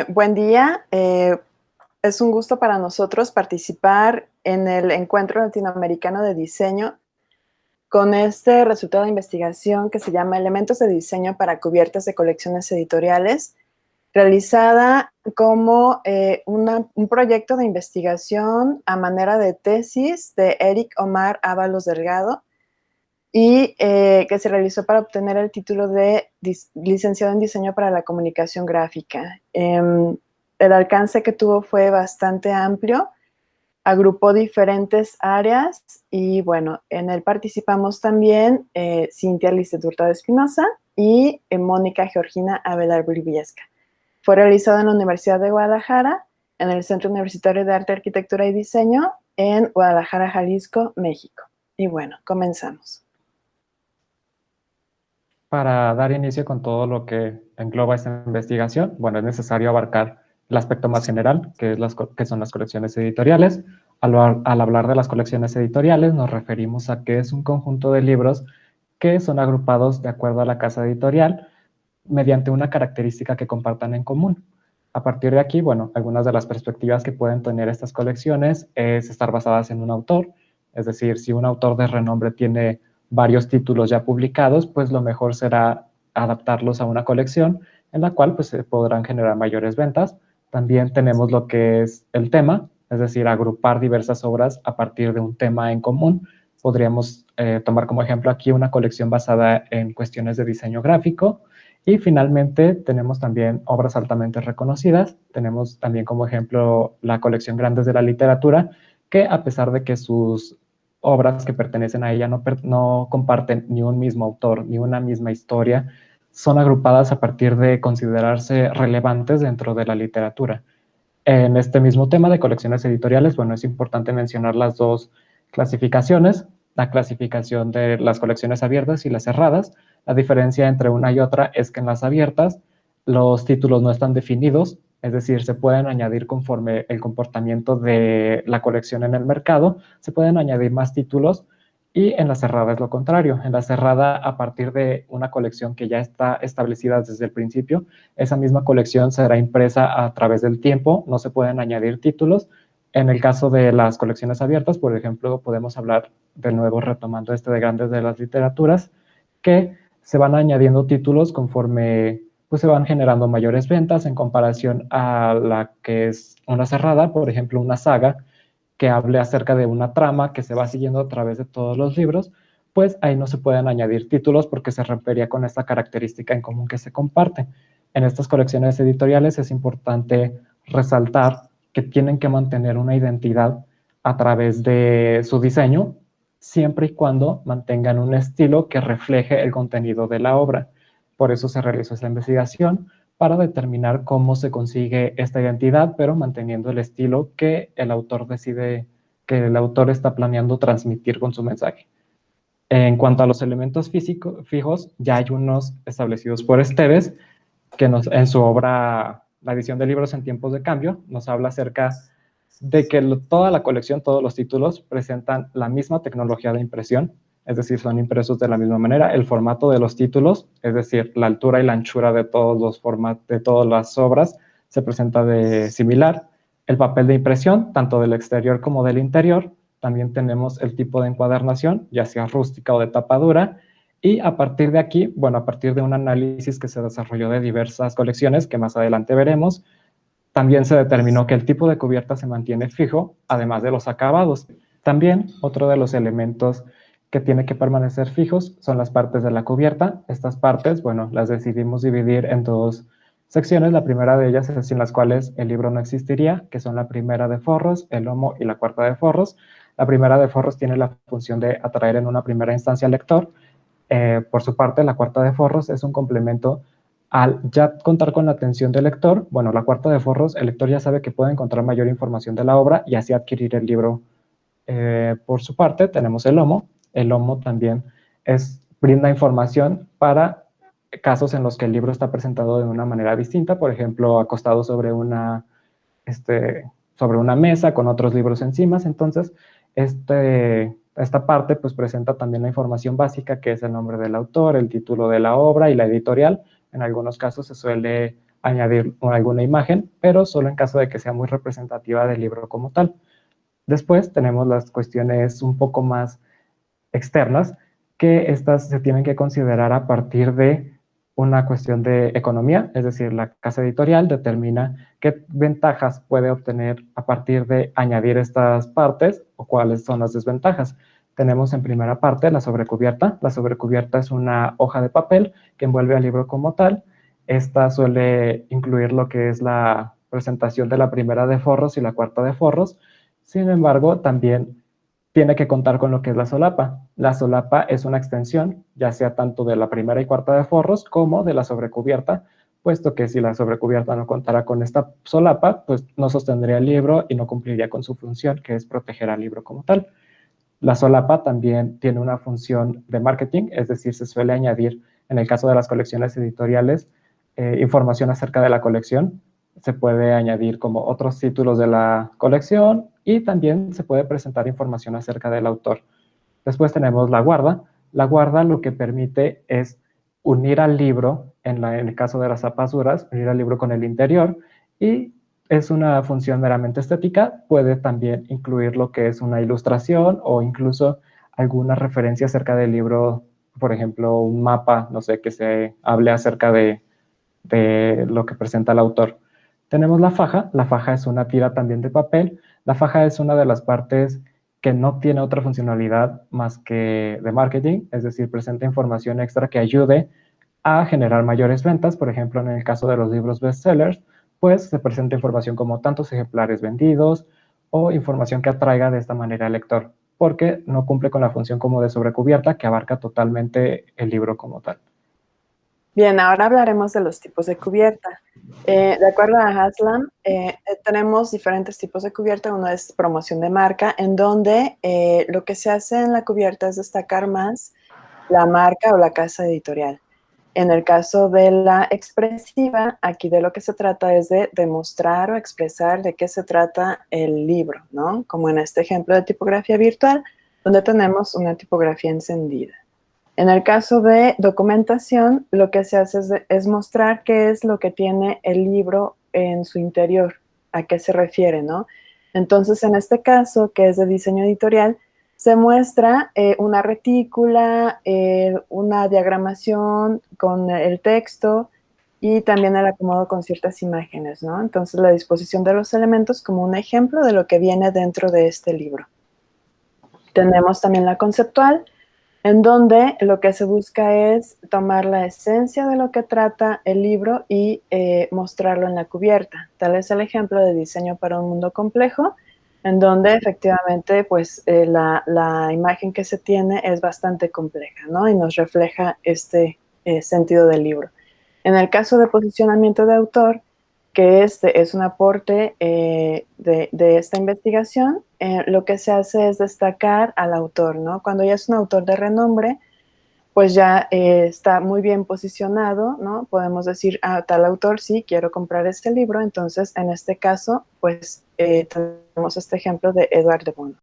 Buen día. Es un gusto para nosotros participar en el Encuentro Latinoamericano de Diseño con este resultado de investigación que se llama Elementos de Diseño para Cubiertas de Colecciones Editoriales, realizada como un proyecto de investigación a manera de tesis de Eric Omar Ábalos Delgado y que se realizó para obtener el título de licenciado en Diseño para la Comunicación Gráfica. El alcance que tuvo fue bastante amplio, agrupó diferentes áreas y bueno, en él participamos también Cintia Lizeth Hurtado Espinosa y Mónica Georgina Avelar Briviesca. Fue realizado en la Universidad de Guadalajara, en el Centro Universitario de Arte, Arquitectura y Diseño, en Guadalajara, Jalisco, México. Y bueno, comenzamos. Para dar inicio con todo lo que engloba esta investigación, bueno, es necesario abarcar el aspecto más general, que son las colecciones editoriales. Al hablar de las colecciones editoriales, nos referimos a que es un conjunto de libros que son agrupados de acuerdo a la casa editorial mediante una característica que compartan en común. A partir de aquí, bueno, algunas de las perspectivas que pueden tener estas colecciones es estar basadas en un autor, es decir, si un autor de renombre tiene varios títulos ya publicados, pues lo mejor será adaptarlos a una colección en la cual pues se podrán generar mayores ventas. También tenemos lo que es el tema, es decir, agrupar diversas obras a partir de un tema en común. Podríamos tomar como ejemplo aquí una colección basada en cuestiones de diseño gráfico. Y finalmente tenemos también obras altamente reconocidas. Tenemos también como ejemplo la colección Grandes de la Literatura, que a pesar de que sus obras que pertenecen a ella no comparten ni un mismo autor, ni una misma historia, son agrupadas a partir de considerarse relevantes dentro de la literatura. En este mismo tema de colecciones editoriales, bueno, es importante mencionar las dos clasificaciones, la clasificación de las colecciones abiertas y las cerradas. La diferencia entre una y otra es que en las abiertas los títulos no están definidos, es decir, se pueden añadir conforme el comportamiento de la colección en el mercado, se pueden añadir más títulos, y en la cerrada es lo contrario. En la cerrada, a partir de una colección que ya está establecida desde el principio, esa misma colección será impresa a través del tiempo, no se pueden añadir títulos. En el caso de las colecciones abiertas, por ejemplo, podemos hablar de nuevo retomando este de Grandes de las Literaturas, que se van añadiendo títulos conforme pues, se van generando mayores ventas en comparación a la que es una cerrada, por ejemplo, una saga que hable acerca de una trama que se va siguiendo a través de todos los libros, pues ahí no se pueden añadir títulos porque se rompería con esta característica en común que se comparte. En estas colecciones editoriales es importante resaltar que tienen que mantener una identidad a través de su diseño, siempre y cuando mantengan un estilo que refleje el contenido de la obra. Por eso se realizó esta investigación, para determinar cómo se consigue esta identidad, pero manteniendo el estilo que el autor decide, que el autor está planeando transmitir con su mensaje. En cuanto a los elementos fijos, ya hay unos establecidos por Esteves, que en su obra La edición de libros en tiempos de cambio, nos habla acerca de que toda la colección, todos los títulos presentan la misma tecnología de impresión, es decir, son impresos de la misma manera. El formato de los títulos, es decir, la altura y la anchura de todos los formatos, de todas las obras, se presenta de similar. El papel de impresión, tanto del exterior como del interior. También tenemos el tipo de encuadernación, ya sea rústica o de tapadura. Y a partir de aquí, bueno, a partir de un análisis que se desarrolló de diversas colecciones, que más adelante veremos, también se determinó que el tipo de cubierta se mantiene fijo, además de los acabados. También otro de los elementos que tiene que permanecer fijos son las partes de la cubierta. Estas partes, bueno, las decidimos dividir en dos secciones. La primera de ellas es sin las cuales el libro no existiría, que son la primera de forros, el lomo y la cuarta de forros. La primera de forros tiene la función de atraer en una primera instancia al lector. Por su parte, la cuarta de forros es un complemento. Al ya contar con la atención del lector, bueno, la cuarta de forros, el lector ya sabe que puede encontrar mayor información de la obra y así adquirir el libro. Por su parte, tenemos el lomo. El lomo también brinda información para casos en los que el libro está presentado de una manera distinta, por ejemplo, acostado sobre una mesa con otros libros encima. Entonces, esta parte pues presenta también la información básica, que es el nombre del autor, el título de la obra y la editorial. En algunos casos se suele añadir alguna imagen, pero solo en caso de que sea muy representativa del libro como tal. Después tenemos las cuestiones un poco más externas, que estas se tienen que considerar a partir de una cuestión de economía, es decir, la casa editorial determina qué ventajas puede obtener a partir de añadir estas partes o cuáles son las desventajas. Tenemos en primera parte la sobrecubierta. La sobrecubierta es una hoja de papel que envuelve al libro como tal. Esta suele incluir lo que es la presentación de la primera de forros y la cuarta de forros. Sin embargo, también tiene que contar con lo que es la solapa. La solapa es una extensión, ya sea tanto de la primera y cuarta de forros como de la sobrecubierta, puesto que si la sobrecubierta no contara con esta solapa, pues no sostendría el libro y no cumpliría con su función, que es proteger al libro como tal. La solapa también tiene una función de marketing, es decir, se suele añadir, en el caso de las colecciones editoriales, información acerca de la colección. Se puede añadir como otros títulos de la colección y también se puede presentar información acerca del autor. Después tenemos la guarda. La guarda lo que permite es unir al libro, en el caso de las zapasuras, unir al libro con el interior, y es una función meramente estética. Puede también incluir lo que es una ilustración o incluso alguna referencia acerca del libro, por ejemplo, un mapa, no sé, que se hable acerca de lo que presenta el autor. Tenemos la faja es una tira también de papel. La faja es una de las partes que no tiene otra funcionalidad más que de marketing, es decir, presenta información extra que ayude a generar mayores ventas. Por ejemplo, en el caso de los libros bestsellers, pues se presenta información como tantos ejemplares vendidos o información que atraiga de esta manera al lector, porque no cumple con la función como de sobrecubierta que abarca totalmente el libro como tal. Bien, ahora hablaremos de los tipos de cubierta. De acuerdo a Haslam, tenemos diferentes tipos de cubierta. Uno es promoción de marca, en donde lo que se hace en la cubierta es destacar más la marca o la casa editorial. En el caso de la expresiva, aquí de lo que se trata es de demostrar o expresar de qué se trata el libro, ¿no? Como en este ejemplo de tipografía virtual, donde tenemos una tipografía encendida. En el caso de documentación, lo que se hace es mostrar qué es lo que tiene el libro en su interior, a qué se refiere, ¿no? Entonces, en este caso, que es de diseño editorial, se muestra una retícula, una diagramación con el texto y también el acomodo con ciertas imágenes, ¿no? Entonces, la disposición de los elementos como un ejemplo de lo que viene dentro de este libro. Tenemos también la conceptual, en donde lo que se busca es tomar la esencia de lo que trata el libro y mostrarlo en la cubierta. Tal es el ejemplo de diseño para un mundo complejo, en donde efectivamente pues la imagen que se tiene es bastante compleja, ¿no? Y nos refleja este sentido del libro. En el caso de posicionamiento de autor, que este es un aporte de esta investigación, lo que se hace es destacar al autor, ¿no? Cuando ya es un autor de renombre, pues ya está muy bien posicionado, ¿no? Podemos decir, a tal autor, sí, quiero comprar este libro. Entonces, en este caso, pues tenemos este ejemplo de Edward de Bono.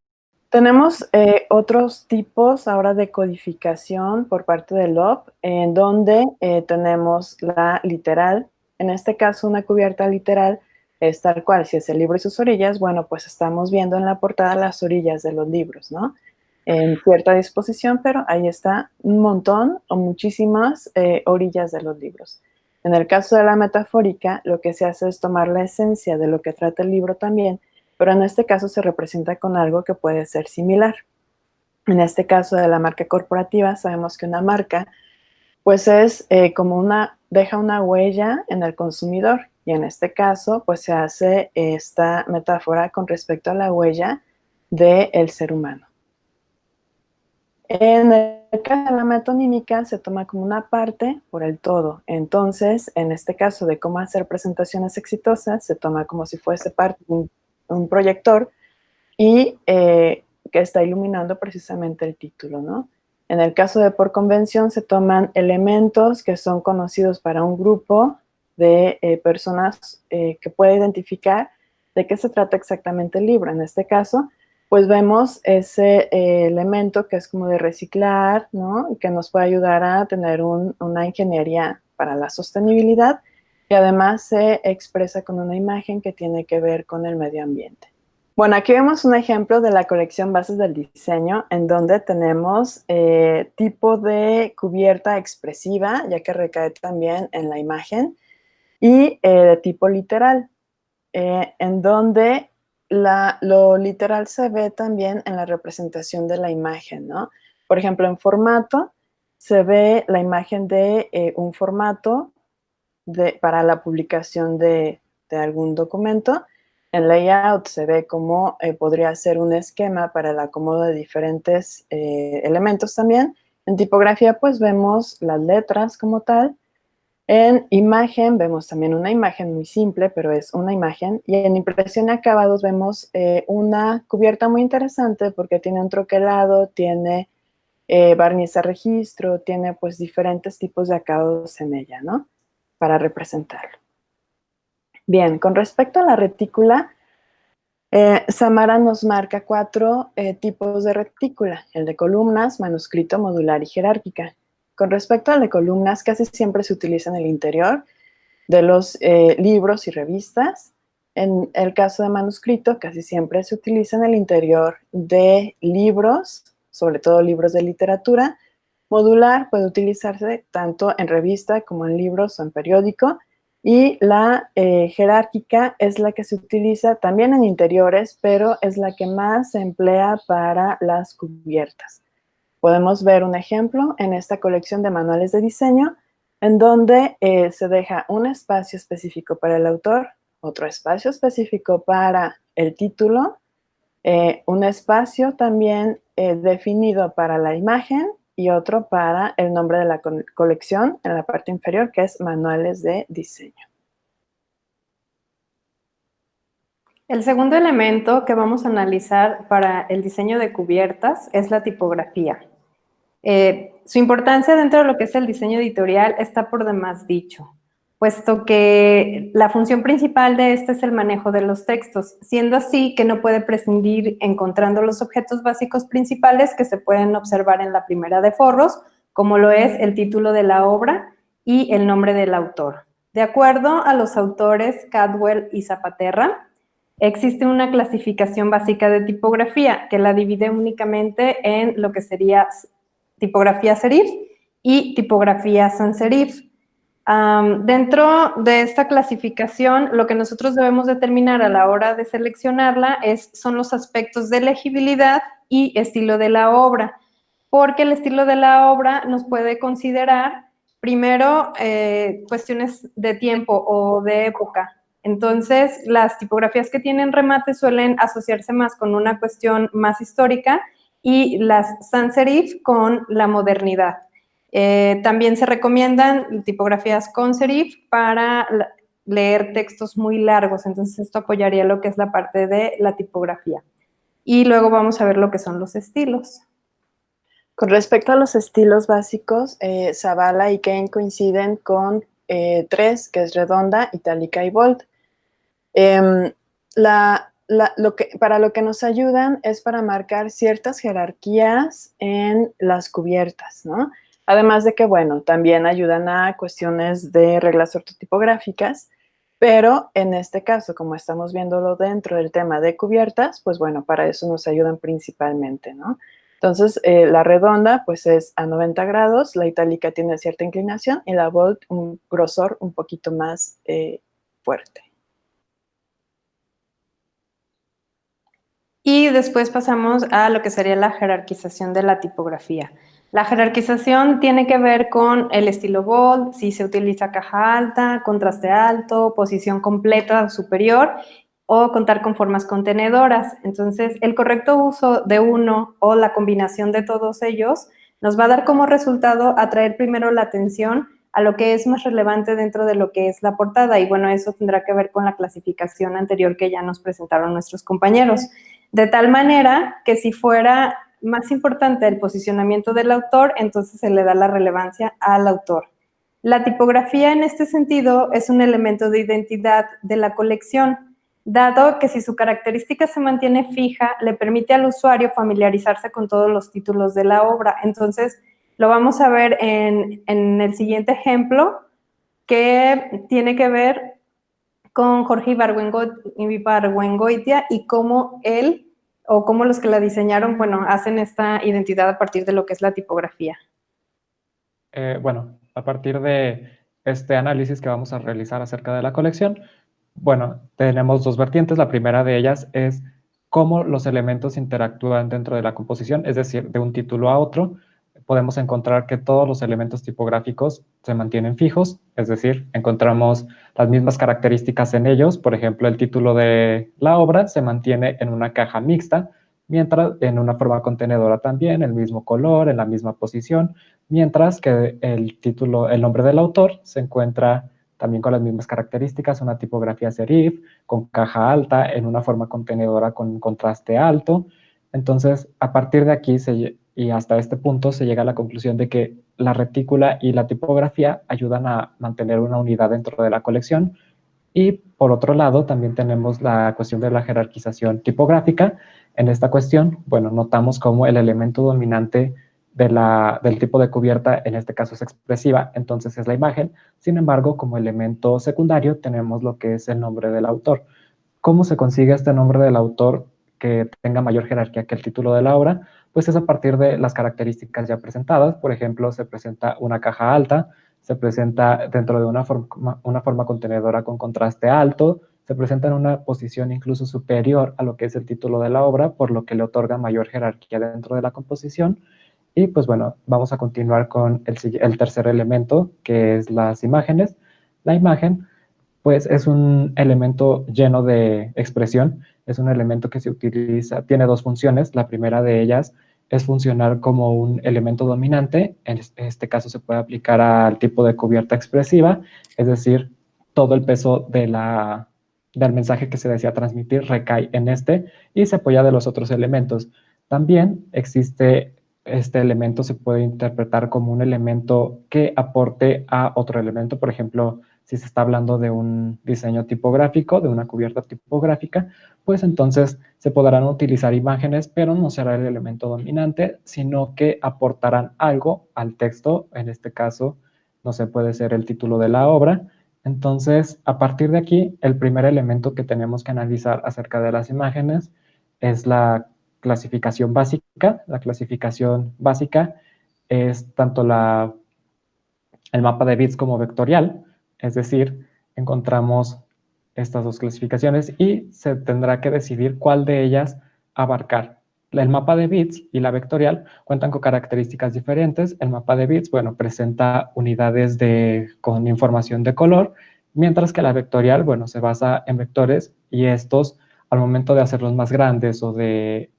Tenemos otros tipos ahora de codificación por parte de LOP, en donde tenemos la literal. En este caso, una cubierta literal es tal cual. Si es el libro y sus orillas, bueno, pues estamos viendo en la portada las orillas de los libros, ¿no? En cierta disposición, pero ahí está un montón o muchísimas orillas de los libros. En el caso de la metafórica, lo que se hace es tomar la esencia de lo que trata el libro también, pero en este caso se representa con algo que puede ser similar. En este caso de la marca corporativa, sabemos que una marca, pues es como deja una huella en el consumidor, y en este caso, pues se hace esta metáfora con respecto a la huella del ser humano. En el caso de la metonímica se toma como una parte por el todo. Entonces, en este caso de cómo hacer presentaciones exitosas, se toma como si fuese parte de un proyector y que está iluminando precisamente el título, ¿no? En el caso de por convención se toman elementos que son conocidos para un grupo de personas que puede identificar de qué se trata exactamente el libro. En este caso, pues vemos ese elemento que es como de reciclar, ¿no? Que nos puede ayudar a tener una ingeniería para la sostenibilidad. y además se expresa con una imagen que tiene que ver con el medio ambiente. Bueno, aquí vemos un ejemplo de la colección Bases del Diseño, en donde tenemos tipo de cubierta expresiva, ya que recae también en la imagen, y de tipo literal, en donde lo literal se ve también en la representación de la imagen, ¿no? Por ejemplo, en formato se ve la imagen de un formato para la publicación de algún documento. En layout se ve como podría ser un esquema para el acomodo de diferentes elementos también. En tipografía pues vemos las letras como tal. En imagen vemos también una imagen muy simple, pero es una imagen. Y en impresión y acabados vemos una cubierta muy interesante porque tiene un troquelado, tiene barniz a registro, tiene pues diferentes tipos de acabados en ella, ¿no? Para representarlo. Bien, con respecto a la retícula, Samara nos marca 4 tipos de retícula, el de columnas, manuscrito, modular y jerárquica. Con respecto al de columnas, casi siempre se utiliza en el interior de los libros y revistas. En el caso de manuscrito, casi siempre se utiliza en el interior de libros, sobre todo libros de literatura. Modular puede utilizarse tanto en revista como en libros o en periódico. Y la jerárquica es la que se utiliza también en interiores, pero es la que más se emplea para las cubiertas. Podemos ver un ejemplo en esta colección de manuales de diseño, en donde se deja un espacio específico para el autor, otro espacio específico para el título, un espacio también definido para la imagen y otro para el nombre de la colección en la parte inferior, que es manuales de diseño. El segundo elemento que vamos a analizar para el diseño de cubiertas es la tipografía. Su importancia dentro de lo que es el diseño editorial está por demás dicho, puesto que la función principal de este es el manejo de los textos, siendo así que no puede prescindir encontrando los objetos básicos principales que se pueden observar en la primera de forros, como lo es el título de la obra y el nombre del autor. De acuerdo a los autores Cadwell y Zapaterra, existe una clasificación básica de tipografía que la divide únicamente en lo que sería tipografía serif y tipografía sans serif. Dentro de esta clasificación, lo que nosotros debemos determinar a la hora de seleccionarla son los aspectos de legibilidad y estilo de la obra, porque el estilo de la obra nos puede considerar, primero, cuestiones de tiempo o de época. Entonces, las tipografías que tienen remate suelen asociarse más con una cuestión más histórica y las sans serif con la modernidad. También se recomiendan tipografías con serif para leer textos muy largos, entonces esto apoyaría lo que es la parte de la tipografía. Y luego vamos a ver lo que son los estilos. Con respecto a los estilos básicos, Zavala y Kane coinciden con 3, que es redonda, itálica y bold. Para lo que nos ayudan es para marcar ciertas jerarquías en las cubiertas, ¿no? Además de que, bueno, también ayudan a cuestiones de reglas ortotipográficas, pero en este caso, como estamos viéndolo dentro del tema de cubiertas, pues bueno, para eso nos ayudan principalmente, ¿no? Entonces, la redonda, pues es a 90 grados, la itálica tiene cierta inclinación y la bold un grosor un poquito más fuerte. Y después pasamos a lo que sería la jerarquización de la tipografía. La jerarquización tiene que ver con el estilo bold, si se utiliza caja alta, contraste alto, posición completa superior o contar con formas contenedoras. Entonces, el correcto uso de uno o la combinación de todos ellos nos va a dar como resultado atraer primero la atención a lo que es más relevante dentro de lo que es la portada. Y bueno, eso tendrá que ver con la clasificación anterior que ya nos presentaron nuestros compañeros. De tal manera que si fuera más importante el posicionamiento del autor, entonces se le da la relevancia al autor. La tipografía en este sentido es un elemento de identidad de la colección, dado que si su característica se mantiene fija, le permite al usuario familiarizarse con todos los títulos de la obra. Entonces, lo vamos a ver en el siguiente ejemplo, que tiene que ver con Jorge Ibargüengoitia y cómo él o cómo los que la diseñaron, bueno, hacen esta identidad a partir de lo que es la tipografía. Bueno, a partir de este análisis que vamos a realizar acerca de la colección, bueno, tenemos dos vertientes. La primera de ellas es cómo los elementos interactúan dentro de la composición, es decir, de un título a otro. Podemos encontrar que todos los elementos tipográficos se mantienen fijos, es decir, encontramos las mismas características en ellos. Por ejemplo, el título de la obra se mantiene en una caja mixta, mientras en una forma contenedora también, el mismo color, en la misma posición, mientras que el título, el nombre del autor se encuentra también con las mismas características, una tipografía serif, con caja alta, en una forma contenedora con contraste alto. Entonces, a partir de aquí y hasta este punto se llega a la conclusión de que la retícula y la tipografía ayudan a mantener una unidad dentro de la colección. Y por otro lado, también tenemos la cuestión de la jerarquización tipográfica. En esta cuestión, bueno, notamos cómo el elemento dominante del tipo de cubierta, en este caso es expresiva, entonces es la imagen. Sin embargo, como elemento secundario tenemos lo que es el nombre del autor. ¿Cómo se consigue este nombre del autor que tenga mayor jerarquía que el título de la obra? Pues es a partir de las características ya presentadas. Por ejemplo, se presenta una caja alta, se presenta dentro de una forma contenedora con contraste alto, se presenta en una posición incluso superior a lo que es el título de la obra, por lo que le otorga mayor jerarquía dentro de la composición. Y pues bueno, vamos a continuar con el tercer elemento, que es las imágenes. La imagen pues es un elemento lleno de expresión, es un elemento que se utiliza, tiene dos funciones. La primera de ellas es funcionar como un elemento dominante. En este caso se puede aplicar al tipo de cubierta expresiva, es decir, todo el peso del mensaje que se desea transmitir recae en este y se apoya de los otros elementos. También existe este elemento, se puede interpretar como un elemento que aporte a otro elemento. Por ejemplo, si se está hablando de un diseño tipográfico, de una cubierta tipográfica, pues entonces se podrán utilizar imágenes, pero no será el elemento dominante, sino que aportarán algo al texto. En este caso, no sé, puede ser el título de la obra. Entonces, a partir de aquí, el primer elemento que tenemos que analizar acerca de las imágenes es la clasificación básica. La clasificación básica es tanto el mapa de bits como vectorial, es decir, encontramos estas dos clasificaciones y se tendrá que decidir cuál de ellas abarcar. El mapa de bits y la vectorial cuentan con características diferentes. El mapa de bits, bueno, presenta unidades con información de color, mientras que la vectorial, bueno, se basa en vectores y estos, al momento de hacerlos más grandes o de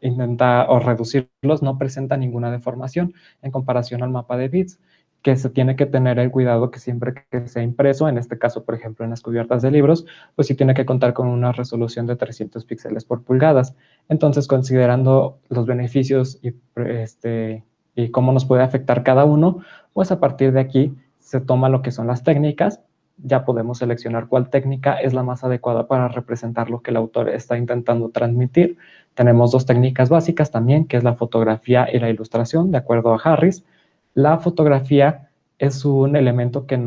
intentar o reducirlos, no presentan ninguna deformación en comparación al mapa de bits, que se tiene que tener el cuidado que siempre que sea impreso, en este caso, por ejemplo, en las cubiertas de libros, pues sí tiene que contar con una resolución de 300 píxeles por pulgadas. Entonces, considerando los beneficios y cómo nos puede afectar cada uno, pues a partir de aquí se toma lo que son las técnicas. Ya podemos seleccionar cuál técnica es la más adecuada para representar lo que el autor está intentando transmitir. Tenemos dos técnicas básicas también, que es la fotografía y la ilustración, de acuerdo a Harris. La fotografía es un elemento que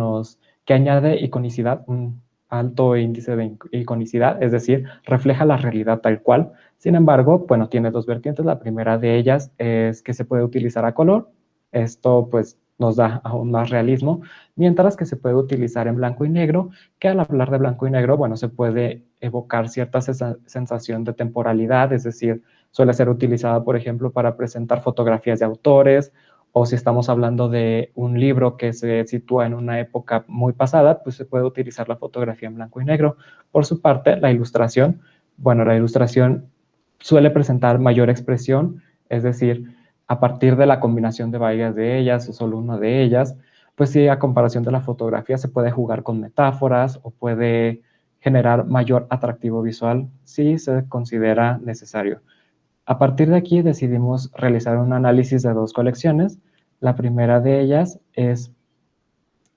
añade iconicidad, un alto índice de iconicidad, es decir, refleja la realidad tal cual. Sin embargo, bueno, tiene dos vertientes. La primera de ellas es que se puede utilizar a color. Esto pues nos da aún más realismo, mientras que se puede utilizar en blanco y negro, que al hablar de blanco y negro, bueno, se puede evocar cierta sensación de temporalidad, es decir, suele ser utilizada, por ejemplo, para presentar fotografías de autores, o si estamos hablando de un libro que se sitúa en una época muy pasada, pues se puede utilizar la fotografía en blanco y negro. Por su parte, la ilustración, bueno, la ilustración suele presentar mayor expresión, es decir, a partir de la combinación de varias de ellas o solo una de ellas, pues sí, a comparación de la fotografía se puede jugar con metáforas o puede generar mayor atractivo visual si se considera necesario. A partir de aquí decidimos realizar un análisis de dos colecciones. La primera de ellas es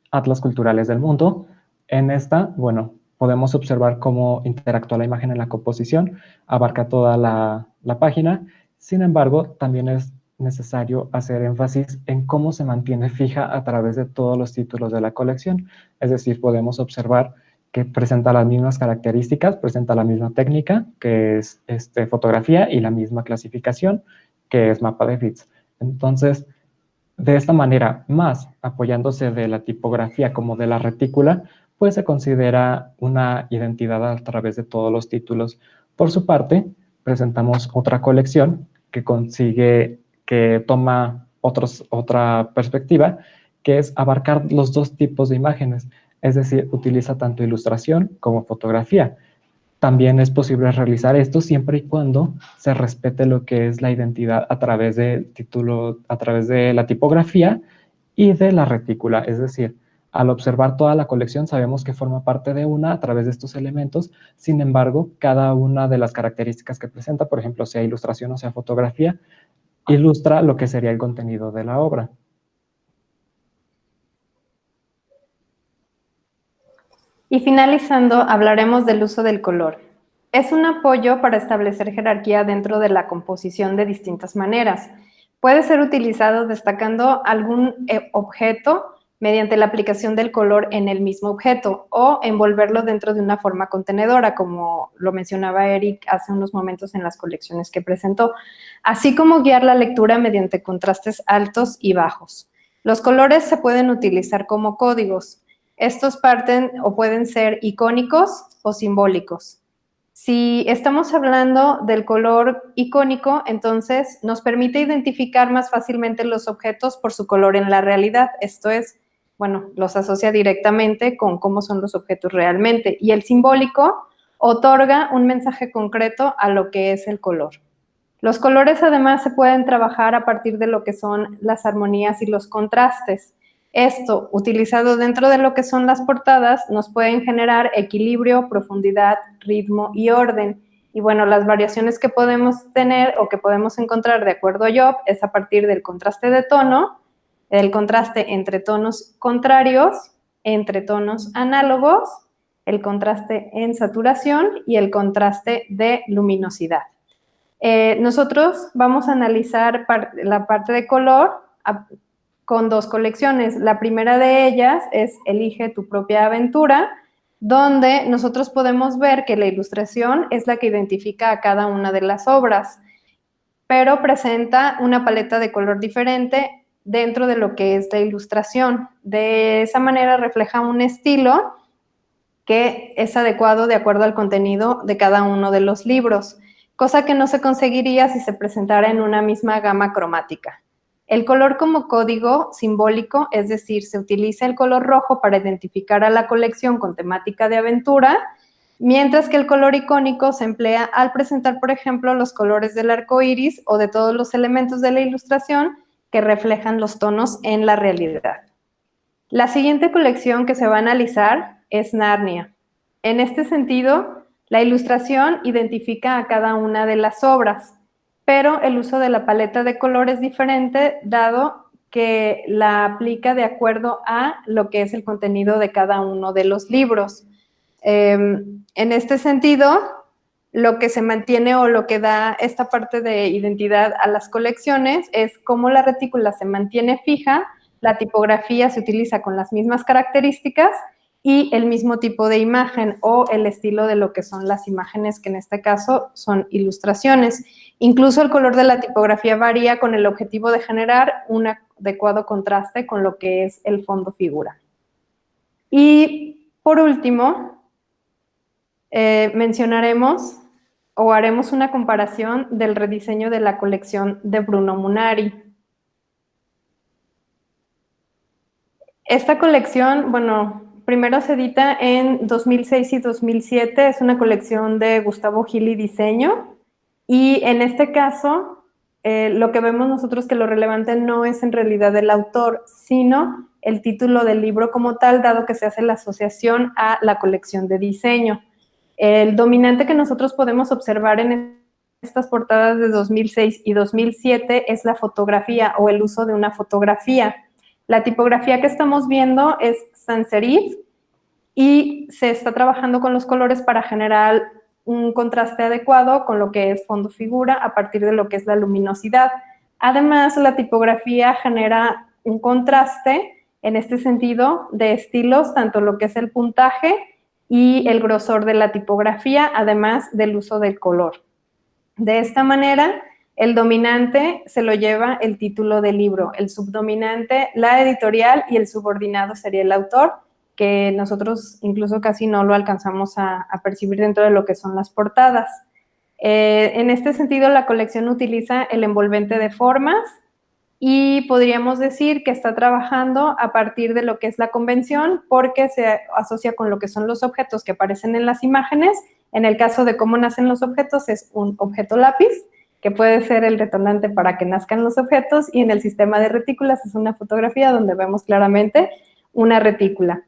Atlas Culturales del Mundo. En esta, bueno, podemos observar cómo interactúa la imagen en la composición, abarca toda la página. Sin embargo, también es necesario hacer énfasis en cómo se mantiene fija a través de todos los títulos de la colección. Es decir, podemos observar que presenta las mismas características, presenta la misma técnica, que es fotografía, y la misma clasificación, que es mapa de bits. Entonces, de esta manera, más apoyándose de la tipografía como de la retícula, pues se considera una identidad a través de todos los títulos. Por su parte, presentamos otra colección que toma otra perspectiva, que es abarcar los dos tipos de imágenes, es decir, utiliza tanto ilustración como fotografía. También es posible realizar esto siempre y cuando se respete lo que es la identidad a través a través de la tipografía y de la retícula. Es decir, al observar toda la colección sabemos que forma parte de una a través de estos elementos. Sin embargo, cada una de las características que presenta, por ejemplo, sea ilustración o sea fotografía, ilustra lo que sería el contenido de la obra. Y finalizando, hablaremos del uso del color. Es un apoyo para establecer jerarquía dentro de la composición de distintas maneras. Puede ser utilizado destacando algún objeto mediante la aplicación del color en el mismo objeto o envolverlo dentro de una forma contenedora, como lo mencionaba Eric hace unos momentos en las colecciones que presentó, así como guiar la lectura mediante contrastes altos y bajos. Los colores se pueden utilizar como códigos. Estos parten o pueden ser icónicos o simbólicos. Si estamos hablando del color icónico, entonces nos permite identificar más fácilmente los objetos por su color en la realidad. Esto es, bueno, los asocia directamente con cómo son los objetos realmente. Y el simbólico otorga un mensaje concreto a lo que es el color. Los colores además se pueden trabajar a partir de lo que son las armonías y los contrastes. Esto, utilizado dentro de lo que son las portadas, nos pueden generar equilibrio, profundidad, ritmo y orden. Y bueno, las variaciones que podemos tener o que podemos encontrar de acuerdo a Job es a partir del contraste de tono, el contraste entre tonos contrarios, entre tonos análogos, el contraste en saturación y el contraste de luminosidad. Nosotros vamos a analizar la parte de color con dos colecciones. La primera de ellas es Elige tu propia aventura, donde nosotros podemos ver que la ilustración es la que identifica a cada una de las obras, pero presenta una paleta de color diferente dentro de lo que es la ilustración. De esa manera refleja un estilo que es adecuado de acuerdo al contenido de cada uno de los libros, cosa que no se conseguiría si se presentara en una misma gama cromática. El color como código simbólico, es decir, se utiliza el color rojo para identificar a la colección con temática de aventura, mientras que el color icónico se emplea al presentar, por ejemplo, los colores del arco iris o de todos los elementos de la ilustración que reflejan los tonos en la realidad. La siguiente colección que se va a analizar es Narnia. En este sentido, la ilustración identifica a cada una de las obras, pero el uso de la paleta de color es diferente, dado que la aplica de acuerdo a lo que es el contenido de cada uno de los libros. En este sentido, lo que se mantiene o lo que da esta parte de identidad a las colecciones es cómo la retícula se mantiene fija, la tipografía se utiliza con las mismas características y el mismo tipo de imagen o el estilo de lo que son las imágenes, que en este caso son ilustraciones. Incluso el color de la tipografía varía con el objetivo de generar un adecuado contraste con lo que es el fondo figura. Y por último, mencionaremos o haremos una comparación del rediseño de la colección de Bruno Munari. Esta colección, bueno, primero se edita en 2006 y 2007, es una colección de Gustavo Gili Diseño, y en este caso, lo que vemos nosotros que lo relevante no es en realidad el autor, sino el título del libro como tal, dado que se hace la asociación a la colección de diseño. El dominante que nosotros podemos observar en estas portadas de 2006 y 2007 es la fotografía o el uso de una fotografía. La tipografía que estamos viendo es sans serif y se está trabajando con los colores para generar un contraste adecuado con lo que es fondo figura a partir de lo que es la luminosidad. Además, la tipografía genera un contraste en este sentido de estilos, tanto lo que es el puntaje y el grosor de la tipografía, además del uso del color. De esta manera, el dominante se lo lleva el título del libro, el subdominante, la editorial, y el subordinado sería el autor, que nosotros incluso casi no lo alcanzamos a percibir dentro de lo que son las portadas. En este sentido, la colección utiliza el envolvente de formas y podríamos decir que está trabajando a partir de lo que es la convención, porque se asocia con lo que son los objetos que aparecen en las imágenes. En el caso de cómo nacen los objetos, es un objeto lápiz, que puede ser el detonante para que nazcan los objetos, y en el sistema de retículas es una fotografía donde vemos claramente una retícula.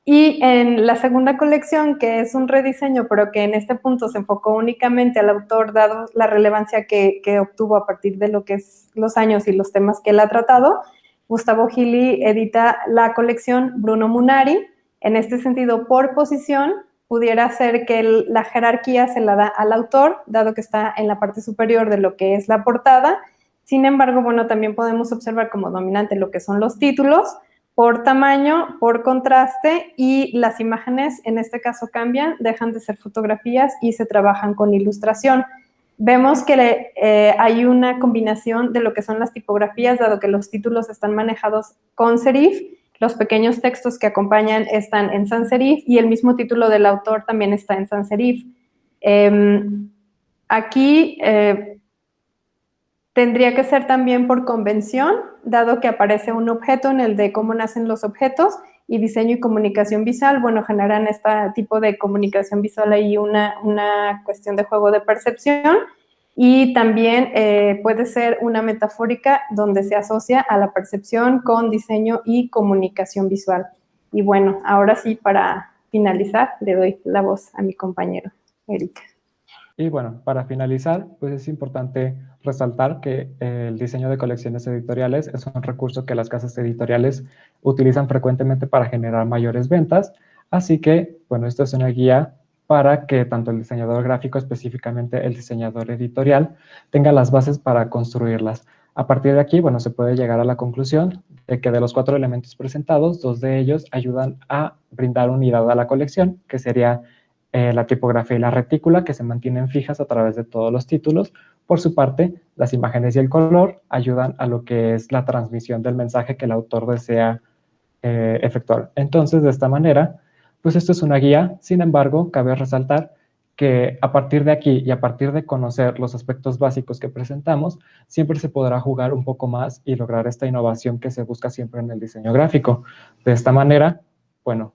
Y en la segunda colección, que es un rediseño, pero que en este punto se enfocó únicamente al autor, dado la relevancia que obtuvo a partir de lo que es los años y los temas que él ha tratado, Gustavo Gili edita la colección Bruno Munari. En este sentido, por posición, pudiera ser que la jerarquía se la da al autor, dado que está en la parte superior de lo que es la portada. Sin embargo, bueno, también podemos observar como dominante lo que son los títulos, por tamaño, por contraste, y las imágenes en este caso cambian, dejan de ser fotografías y se trabajan con ilustración. Vemos que hay una combinación de lo que son las tipografías, dado que los títulos están manejados con serif, los pequeños textos que acompañan están en sans serif y el mismo título del autor también está en sans serif. Aquí tendría que ser también por convención, dado que aparece un objeto en el de cómo nacen los objetos, y diseño y comunicación visual, bueno, generan este tipo de comunicación visual ahí, una cuestión de juego de percepción, y también puede ser una metafórica donde se asocia a la percepción con diseño y comunicación visual. Y bueno, ahora sí, para finalizar, le doy la voz a mi compañero, Erika. Y bueno, para finalizar, pues es importante resaltar que el diseño de colecciones editoriales es un recurso que las casas editoriales utilizan frecuentemente para generar mayores ventas. Así que, bueno, esto es una guía para que tanto el diseñador gráfico, específicamente el diseñador editorial, tenga las bases para construirlas. A partir de aquí, bueno, se puede llegar a la conclusión de que de los 4 elementos presentados, 2 de ellos ayudan a brindar unidad a la colección, que sería la tipografía y la retícula, que se mantienen fijas a través de todos los títulos. Por su parte, las imágenes y el color ayudan a lo que es la transmisión del mensaje que el autor desea efectuar. Entonces, de esta manera, pues esto es una guía. Sin embargo, cabe resaltar que a partir de aquí y a partir de conocer los aspectos básicos que presentamos, siempre se podrá jugar un poco más y lograr esta innovación que se busca siempre en el diseño gráfico. De esta manera, bueno,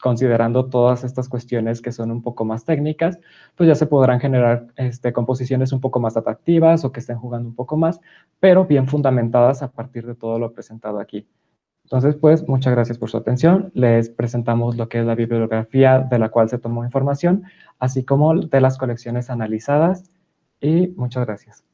considerando todas estas cuestiones que son un poco más técnicas, pues ya se podrán generar composiciones un poco más atractivas o que estén jugando un poco más, pero bien fundamentadas a partir de todo lo presentado aquí. Entonces, pues, muchas gracias por su atención. Les presentamos lo que es la bibliografía de la cual se tomó información, así como de las colecciones analizadas, y muchas gracias.